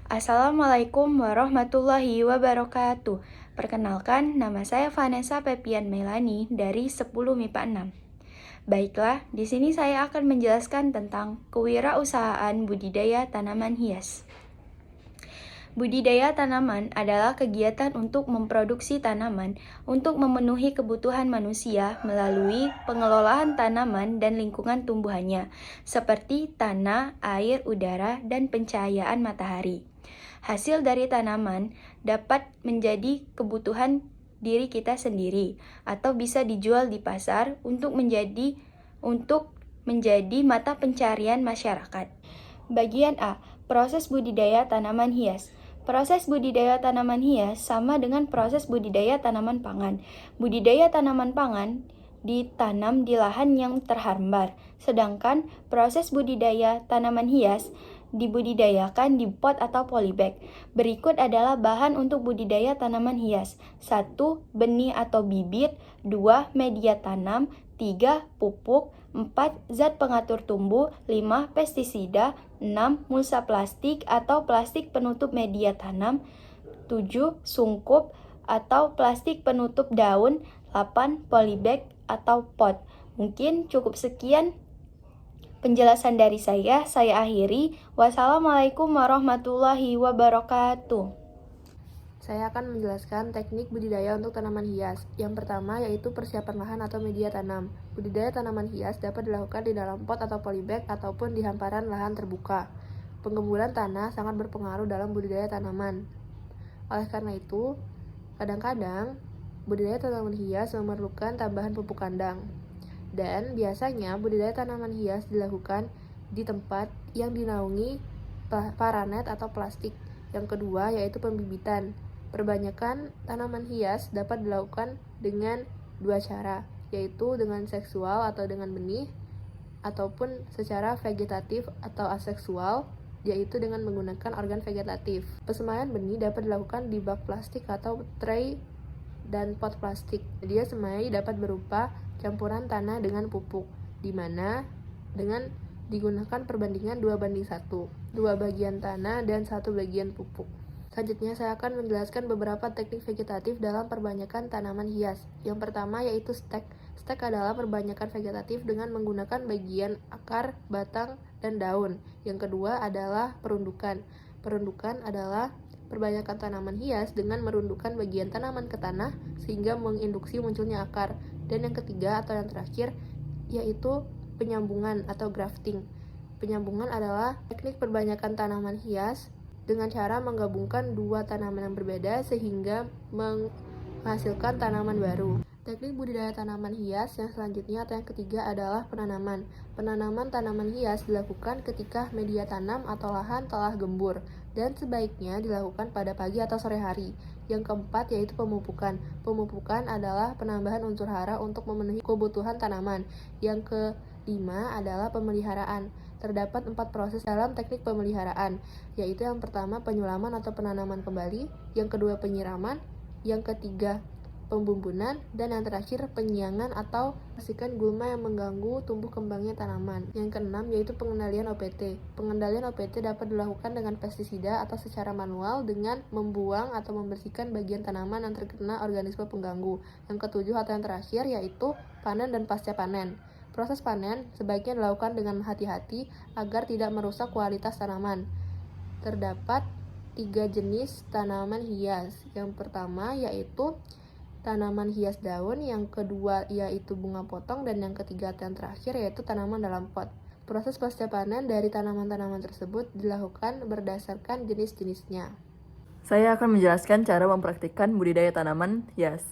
Assalamualaikum warahmatullahi wabarakatuh. Perkenalkan, nama saya Vanessa Pepian Melani dari 10 MIPA 6. Baiklah, di sini saya akan menjelaskan tentang kewirausahaan budidaya tanaman hias. Budidaya tanaman adalah kegiatan untuk memproduksi tanaman untuk memenuhi kebutuhan manusia melalui pengelolaan tanaman dan lingkungan tumbuhannya, seperti tanah, air, udara, dan pencahayaan matahari. Hasil dari tanaman dapat menjadi kebutuhan diri kita sendiri atau bisa dijual di pasar untuk menjadi mata pencarian masyarakat. Bagian A, proses budidaya tanaman hias. Proses budidaya tanaman hias sama dengan proses budidaya tanaman pangan. Budidaya tanaman pangan ditanam di lahan yang terhambar, sedangkan proses budidaya tanaman hias dibudidayakan di pot atau polybag. Berikut adalah bahan untuk budidaya tanaman hias. 1. Benih atau bibit. 2. Media tanam. 3. Pupuk. 4. Zat pengatur tumbuh. 5. Pestisida. 6. Mulsa plastik atau plastik penutup media tanam. 7. Sungkup atau plastik penutup daun. 8. Polybag atau pot. Mungkin cukup sekian penjelasan dari saya akhiri. Wassalamualaikum warahmatullahi wabarakatuh. Saya akan menjelaskan teknik budidaya untuk tanaman hias. Yang pertama yaitu persiapan lahan atau media tanam. Budidaya tanaman hias dapat dilakukan di dalam pot atau polybag ataupun di hamparan lahan terbuka. Penggemburan tanah sangat berpengaruh dalam budidaya tanaman. Oleh karena itu, kadang-kadang budidaya tanaman hias memerlukan tambahan pupuk kandang. Dan biasanya budidaya tanaman hias dilakukan di tempat yang dinaungi paranet atau plastik. Yang kedua yaitu pembibitan. Perbanyakan tanaman hias dapat dilakukan dengan dua cara, yaitu dengan seksual atau dengan benih, ataupun secara vegetatif atau aseksual, yaitu dengan menggunakan organ vegetatif. Pesemaian benih dapat dilakukan di bak plastik atau tray dan pot plastik. Media semai dapat berupa campuran tanah dengan pupuk, di mana dengan digunakan perbandingan 2:1, 2 bagian tanah dan 1 bagian pupuk. Selanjutnya saya akan menjelaskan beberapa teknik vegetatif dalam perbanyakan tanaman hias. Yang pertama yaitu stek. Stek adalah perbanyakan vegetatif dengan menggunakan bagian akar, batang, dan daun. Yang kedua adalah perundukan. Perundukan adalah perbanyakan tanaman hias dengan merundukkan bagian tanaman ke tanah sehingga menginduksi munculnya akar. Dan yang ketiga atau yang terakhir yaitu penyambungan atau grafting. Penyambungan adalah teknik perbanyakan tanaman hias dengan cara menggabungkan dua tanaman yang berbeda sehingga menghasilkan tanaman baru. Teknik budidaya tanaman hias yang selanjutnya atau yang ketiga adalah penanaman. Penanaman tanaman hias dilakukan ketika media tanam atau lahan telah gembur dan sebaiknya dilakukan pada pagi atau sore hari. Yang keempat yaitu pemupukan. Pemupukan adalah penambahan unsur hara untuk memenuhi kebutuhan tanaman. Yang kelima adalah pemeliharaan. Terdapat 4 proses dalam teknik pemeliharaan, yaitu yang pertama penyulaman atau penanaman kembali, yang kedua penyiraman, yang ketiga pembumbunan, dan yang terakhir penyiangan atau membersihkan gulma yang mengganggu tumbuh kembangnya tanaman. Yang keenam yaitu pengendalian OPT. Pengendalian OPT dapat dilakukan dengan pestisida atau secara manual dengan membuang atau membersihkan bagian tanaman yang terkena organisme pengganggu. Yang ketujuh atau yang terakhir yaitu panen dan pasca panen. Proses panen sebaiknya dilakukan dengan hati-hati agar tidak merusak kualitas tanaman. Terdapat 3 jenis tanaman hias. Yang pertama yaitu tanaman hias daun, yang kedua yaitu bunga potong, dan yang ketiga dan terakhir yaitu tanaman dalam pot. Proses pasca panen dari tanaman-tanaman tersebut dilakukan berdasarkan jenis-jenisnya. Saya akan menjelaskan cara mempraktikkan budidaya tanaman hias.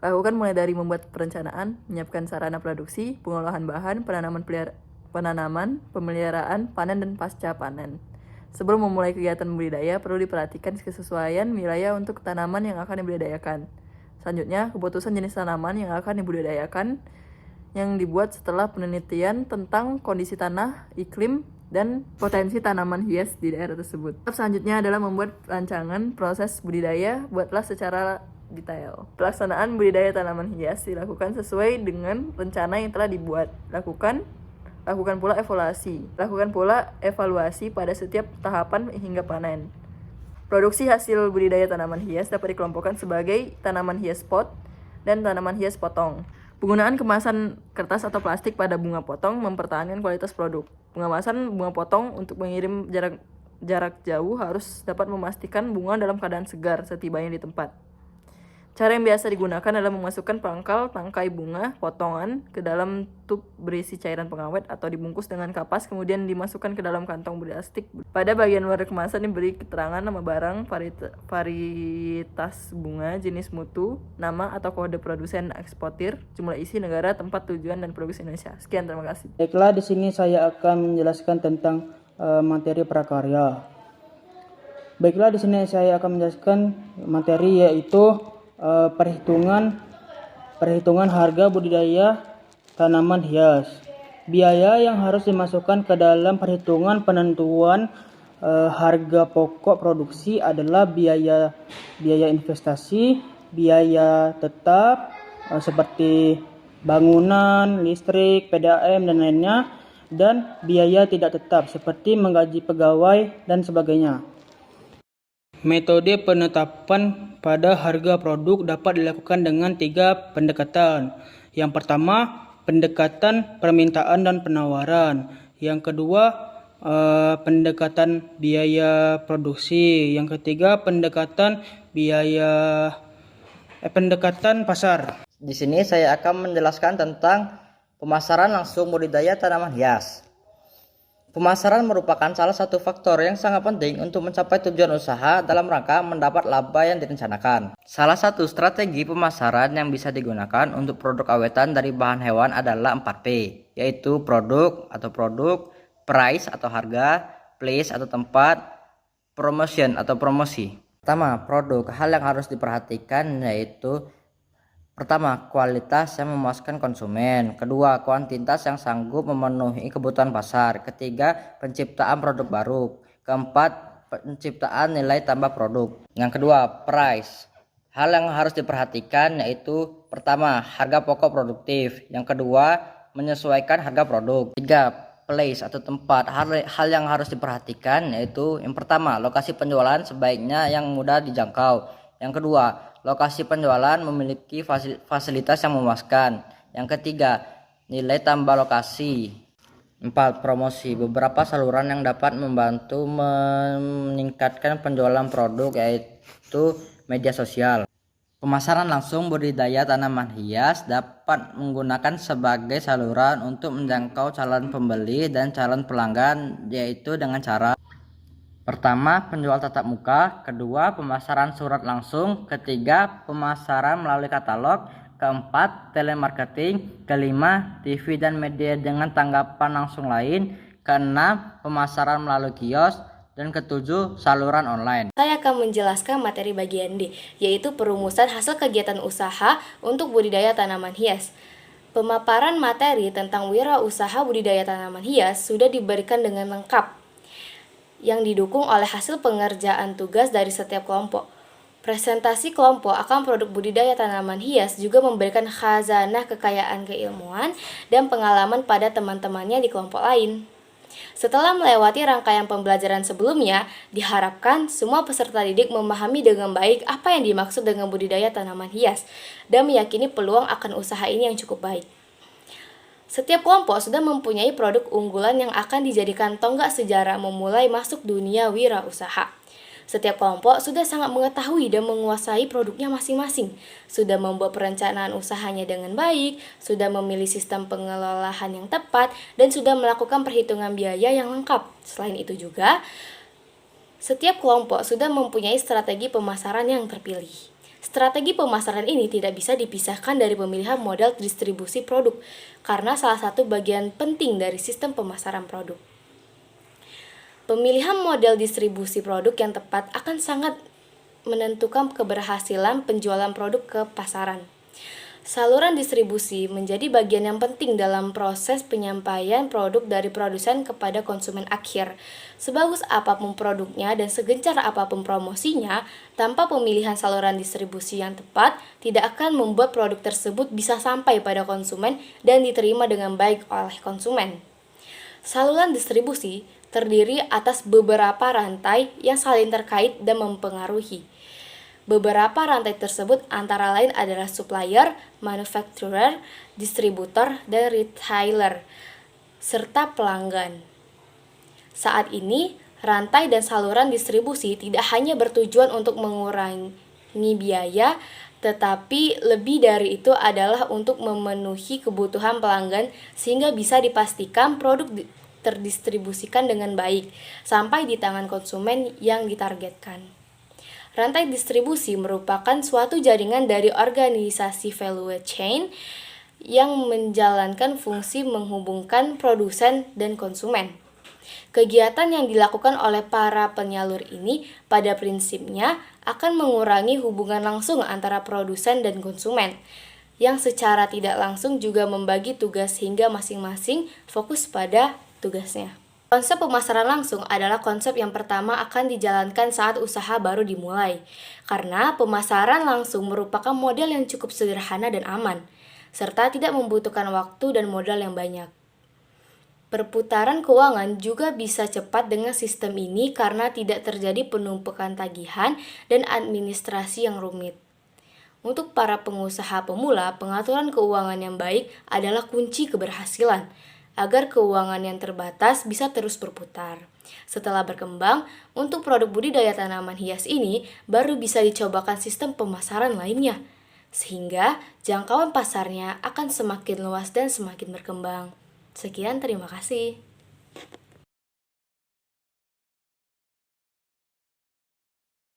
Lakukan mulai dari membuat perencanaan, menyiapkan sarana produksi, pengolahan bahan, penanaman, pemeliharaan, panen, dan pasca panen. Sebelum memulai kegiatan budidaya, perlu diperhatikan kesesuaian wilayah untuk tanaman yang akan dibudidayakan. Selanjutnya, keputusan jenis tanaman yang akan dibudidayakan yang dibuat setelah penelitian tentang kondisi tanah, iklim, dan potensi tanaman hias di daerah tersebut. Selanjutnya adalah membuat rancangan proses budidaya, buatlah secara detail. Pelaksanaan budidaya tanaman hias dilakukan sesuai dengan rencana yang telah dibuat. Lakukan pula evaluasi pada setiap tahapan hingga panen. Produksi hasil budidaya tanaman hias dapat dikelompokkan sebagai tanaman hias pot dan tanaman hias potong. Penggunaan kemasan kertas atau plastik pada bunga potong mempertahankan kualitas produk. Pengemasan bunga potong untuk mengirim jarak jauh harus dapat memastikan bunga dalam keadaan segar setibanya di tempat. Cara yang biasa digunakan adalah memasukkan pangkal tangkai bunga potongan ke dalam tub berisi cairan pengawet atau dibungkus dengan kapas, kemudian dimasukkan ke dalam kantong plastik. Pada bagian luar kemasan diberi keterangan nama barang, varietas bunga, jenis mutu, nama atau kode produsen eksportir, jumlah isi, negara, tempat tujuan, dan produksi Indonesia. Sekian, terima kasih. Baiklah, di sini saya akan menjelaskan tentang materi prakarya. Baiklah, di sini saya akan menjelaskan materi yaitu perhitungan harga budidaya tanaman hias. Biaya yang harus dimasukkan ke dalam perhitungan penentuan harga pokok produksi adalah biaya investasi, biaya tetap seperti bangunan, listrik, PDAM dan lainnya, dan biaya tidak tetap seperti menggaji pegawai dan sebagainya. Metode penetapan pada harga produk dapat dilakukan dengan 3 pendekatan. Yang pertama, pendekatan permintaan dan penawaran. Yang kedua, pendekatan biaya produksi. Yang ketiga, pendekatan pasar. Di sini saya akan menjelaskan tentang pemasaran langsung budidaya tanaman hias. Pemasaran merupakan salah satu faktor yang sangat penting untuk mencapai tujuan usaha dalam rangka mendapat laba yang direncanakan. Salah satu strategi pemasaran yang bisa digunakan untuk produk awetan dari bahan hewan adalah 4P, yaitu produk, price atau harga, place atau tempat, promotion atau promosi. Pertama, produk. Hal yang harus diperhatikan yaitu pertama, kualitas yang memuaskan konsumen. Kedua, kuantitas yang sanggup memenuhi kebutuhan pasar. Ketiga, penciptaan produk baru. Keempat, penciptaan nilai tambah produk. Yang kedua, price. Hal yang harus diperhatikan yaitu pertama, harga pokok produktif. Yang kedua, menyesuaikan harga produk. Tiga, place atau tempat. Hal yang harus diperhatikan yaitu yang pertama, lokasi penjualan sebaiknya yang mudah dijangkau. Yang kedua, lokasi penjualan memiliki fasilitas yang memuaskan. Yang ketiga, nilai tambah lokasi. 4. Promosi. Beberapa saluran yang dapat membantu meningkatkan penjualan produk yaitu media sosial. Pemasaran langsung budidaya tanaman hias dapat menggunakan sebagai saluran untuk menjangkau calon pembeli dan calon pelanggan, yaitu dengan cara pertama, penjual tatap muka. Kedua, pemasaran surat langsung. Ketiga, pemasaran melalui katalog. Keempat, telemarketing. Kelima, TV dan media dengan tanggapan langsung lain. Keenam, pemasaran melalui kios. Dan ketujuh, saluran online. Saya akan menjelaskan materi bagian D, yaitu perumusan hasil kegiatan usaha untuk budidaya tanaman hias. Pemaparan materi tentang wirausaha budidaya tanaman hias sudah diberikan dengan lengkap, yang didukung oleh hasil pengerjaan tugas dari setiap kelompok. Presentasi kelompok akan produk budidaya tanaman hias juga memberikan khazanah kekayaan keilmuan dan pengalaman pada teman-temannya di kelompok lain. Setelah melewati rangkaian pembelajaran sebelumnya, diharapkan semua peserta didik memahami dengan baik apa yang dimaksud dengan budidaya tanaman hias dan meyakini peluang akan usaha ini yang cukup baik. Setiap kelompok sudah mempunyai produk unggulan yang akan dijadikan tonggak sejarah memulai masuk dunia wirausaha. Setiap kelompok sudah sangat mengetahui dan menguasai produknya masing-masing, sudah membuat perencanaan usahanya dengan baik, sudah memilih sistem pengelolaan yang tepat, dan sudah melakukan perhitungan biaya yang lengkap. Selain itu juga, setiap kelompok sudah mempunyai strategi pemasaran yang terpilih. Strategi pemasaran ini tidak bisa dipisahkan dari pemilihan model distribusi produk, karena salah satu bagian penting dari sistem pemasaran produk. Pemilihan model distribusi produk yang tepat akan sangat menentukan keberhasilan penjualan produk ke pasaran. Saluran distribusi menjadi bagian yang penting dalam proses penyampaian produk dari produsen kepada konsumen akhir. Sebagus apapun produknya dan segencar apapun promosinya, tanpa pemilihan saluran distribusi yang tepat, tidak akan membuat produk tersebut bisa sampai pada konsumen dan diterima dengan baik oleh konsumen. Saluran distribusi terdiri atas beberapa rantai yang saling terkait dan mempengaruhi. Beberapa rantai tersebut antara lain adalah supplier, manufacturer, distributor, dan retailer, serta pelanggan. Saat ini, rantai dan saluran distribusi tidak hanya bertujuan untuk mengurangi biaya, tetapi lebih dari itu adalah untuk memenuhi kebutuhan pelanggan sehingga bisa dipastikan produk terdistribusikan dengan baik sampai di tangan konsumen yang ditargetkan. Rantai distribusi merupakan suatu jaringan dari organisasi value chain yang menjalankan fungsi menghubungkan produsen dan konsumen. Kegiatan yang dilakukan oleh para penyalur ini pada prinsipnya akan mengurangi hubungan langsung antara produsen dan konsumen, yang secara tidak langsung juga membagi tugas hingga masing-masing fokus pada tugasnya. Konsep pemasaran langsung adalah konsep yang pertama akan dijalankan saat usaha baru dimulai, karena pemasaran langsung merupakan model yang cukup sederhana dan aman, serta tidak membutuhkan waktu dan modal yang banyak. Perputaran keuangan juga bisa cepat dengan sistem ini karena tidak terjadi penumpukan tagihan dan administrasi yang rumit. Untuk para pengusaha pemula, pengaturan keuangan yang baik adalah kunci keberhasilan, agar keuangan yang terbatas bisa terus berputar. Setelah berkembang, untuk produk budidaya tanaman hias ini baru bisa dicobakan sistem pemasaran lainnya, sehingga jangkauan pasarnya akan semakin luas dan semakin berkembang. Sekian, terima kasih.